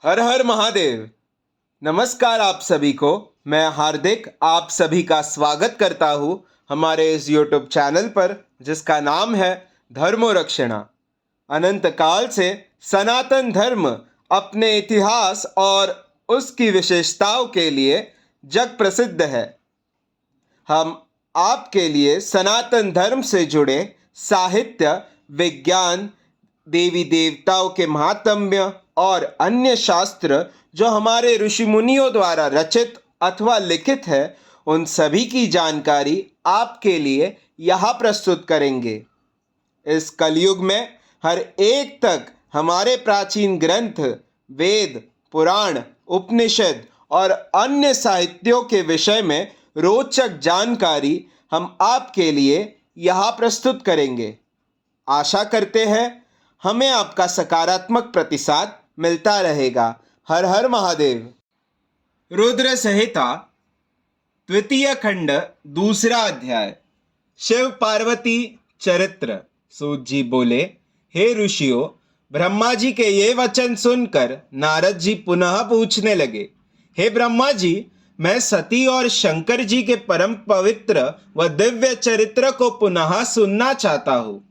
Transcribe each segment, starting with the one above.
हर हर महादेव। नमस्कार आप सभी को। मैं हार्दिक आप सभी का स्वागत करता हूँ हमारे इस YouTube चैनल पर जिसका नाम है धर्मोरक्षणा। अनंत काल से सनातन धर्म अपने इतिहास और उसकी विशेषताओं के लिए जग प्रसिद्ध है। हम आपके लिए सनातन धर्म से जुड़े साहित्य, विज्ञान, देवी देवताओं के महात्म्य और अन्य शास्त्र जो हमारे ऋषि मुनियों द्वारा रचित अथवा लिखित है, उन सभी की जानकारी आपके लिए यहाँ प्रस्तुत करेंगे। इस कलयुग में हर एक तक हमारे प्राचीन ग्रंथ, वेद, पुराण, उपनिषद और अन्य साहित्यों के विषय में रोचक जानकारी हम आपके लिए यहाँ प्रस्तुत करेंगे। आशा करते हैं हमें आपका सकारात्मक प्रतिसाद मिलता रहेगा। हर हर महादेव। रुद्र संहिता द्वितीय खंड दूसरा अध्याय। शिव पार्वती चरित्र। सूत जी बोले, हे ऋषियों, ब्रह्मा जी के ये वचन सुनकर नारद जी पुनः पूछने लगे, हे ब्रह्मा जी, मैं सती और शंकर जी के परम पवित्र व दिव्य चरित्र को पुनः सुनना चाहता हूँ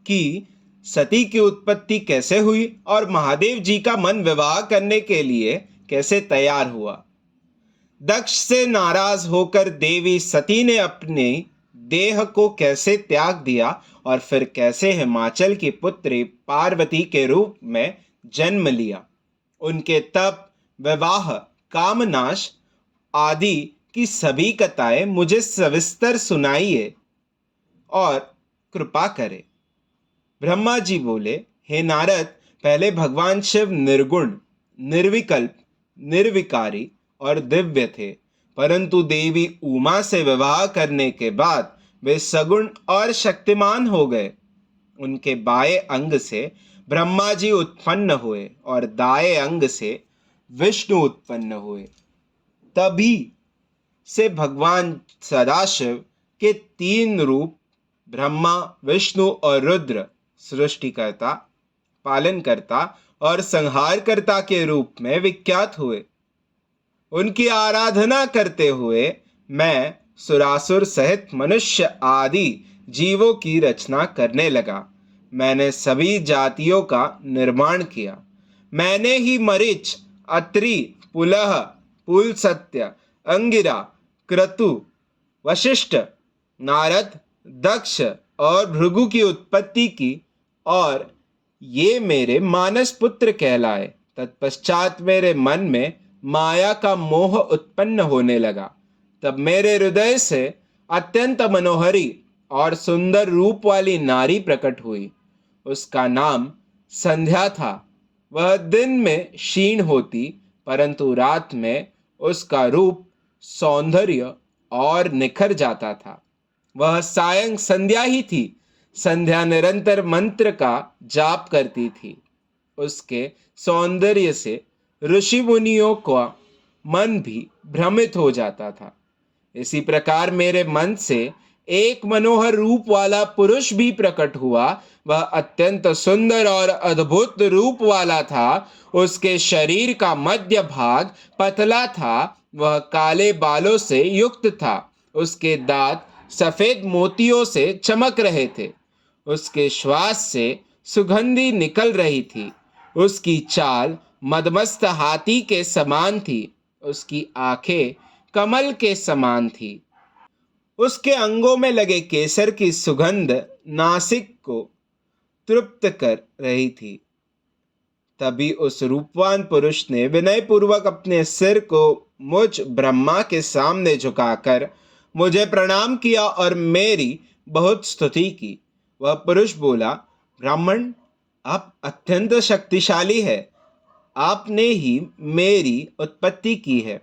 कि सती की उत्पत्ति कैसे हुई और महादेव जी का मन विवाह करने के लिए कैसे तैयार हुआ। दक्ष से नाराज होकर देवी सती ने अपने देह को कैसे त्याग दिया और फिर कैसे हिमाचल की पुत्री पार्वती के रूप में जन्म लिया। उनके तप, विवाह, कामनाश आदि की सभी कथाएं मुझे सविस्तर सुनाइए और कृपा करें। ब्रह्मा जी बोले, हे नारद, पहले भगवान शिव निर्गुण, निर्विकल्प, निर्विकारी और दिव्य थे, परंतु देवी उमा से विवाह करने के बाद वे सगुण और शक्तिमान हो गए। उनके बाएं अंग से ब्रह्मा जी उत्पन्न हुए और दाएं अंग से विष्णु उत्पन्न हुए। तभी से भगवान सदाशिव के तीन रूप ब्रह्मा, विष्णु और रुद्र सृष्टिकर्ता, पालनकर्ता और संहारकर्ता के रूप में विख्यात हुए। उनकी आराधना करते हुए मैं सुरासुर सहित मनुष्य आदि जीवों की रचना करने लगा। मैंने सभी जातियों का निर्माण किया। मैंने ही मरीच, अत्रि, पुलह, पुलस्त्य, अंगिरा, क्रतु, वशिष्ठ, नारद, दक्ष और भृगु की उत्पत्ति की और ये मेरे मानस पुत्र कहलाए। तत्पश्चात मेरे मन में माया का मोह उत्पन्न होने लगा। तब मेरे हृदय से अत्यंत मनोहरी और सुंदर रूप वाली नारी प्रकट हुई। उसका नाम संध्या था। वह दिन में क्षीण होती, परंतु रात में उसका रूप, सौंदर्य और निखर जाता था। वह सायं संध्या ही थी। संध्या निरंतर मंत्र का जाप करती थी। उसके सौंदर्य से ऋषि मुनियों का मन भी भ्रमित हो जाता था। इसी प्रकार मेरे मन से एक मनोहर रूप वाला पुरुष भी प्रकट हुआ। वह अत्यंत सुंदर और अद्भुत रूप वाला था। उसके शरीर का मध्य भाग पतला था। वह काले बालों से युक्त था। उसके दांत सफेद मोतियों से चमक रहे थे। उसके श्वास से सुगंधी निकल रही थी। उसकी चाल मदमस्त हाथी के समान थी। उसकी आंखें कमल के समान थी। उसके अंगों में लगे केसर की सुगंध नासिक को तृप्त कर रही थी। तभी उस रूपवान पुरुष ने विनय पूर्वक अपने सिर को मुझ ब्रह्मा के सामने झुकाकर मुझे प्रणाम किया और मेरी बहुत स्तुति की। वह पुरुष बोला, ब्राह्मण, आप अत्यंत शक्तिशाली है। आपने ही मेरी उत्पत्ति की है।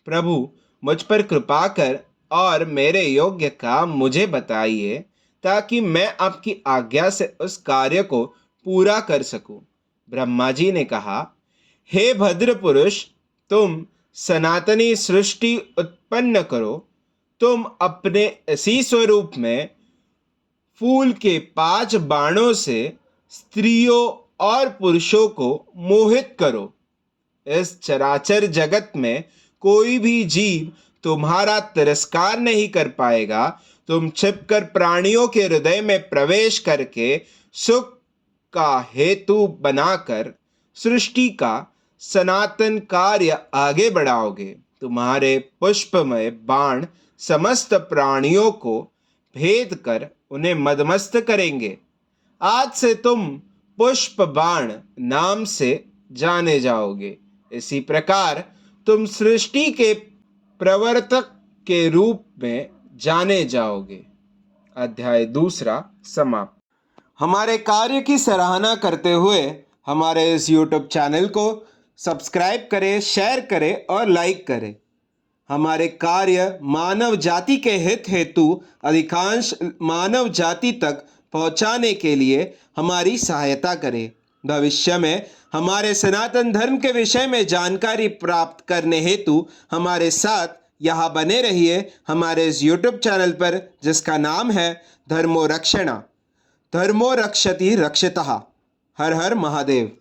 प्रभु, मुझ पर कृपा कर और मेरे योग्य काम मुझे बताइए ताकि मैं आपकी आज्ञा से उस कार्य को पूरा कर सकूं। ब्रह्मा जी ने कहा, हे भद्र पुरुष, तुम सनातनी सृष्टि उत्पन्न करो। तुम अपने इसी स्वरूप में फूल के 5 बाणों से स्त्रियों और पुरुषों को मोहित करो। इस चराचर जगत में कोई भी जीव तुम्हारा तिरस्कार नहीं कर पाएगा। तुम छिपकर प्राणियों के हृदय में प्रवेश करके सुख का हेतु बनाकर सृष्टि का सनातन कार्य आगे बढ़ाओगे। तुम्हारे पुष्पमय बाण समस्त प्राणियों को भेद कर उन्हें मदमस्त करेंगे। आज से तुम पुष्प बाण नाम से जाने जाओगे। इसी प्रकार तुम सृष्टि के प्रवर्तक के रूप में जाने जाओगे। अध्याय दूसरा समाप्त। हमारे कार्य की सराहना करते हुए हमारे इस YouTube चैनल को सब्सक्राइब करें, शेयर करें और लाइक करें। हमारे कार्य मानव जाति के हित हेतु अधिकांश मानव जाति तक पहुंचाने के लिए हमारी सहायता करें। भविष्य में हमारे सनातन धर्म के विषय में जानकारी प्राप्त करने हेतु हमारे साथ यहाँ बने रहिए हमारे इस YouTube चैनल पर, जिसका नाम है धर्मो रक्षणा। धर्मो रक्षति रक्षितः। हर हर महादेव।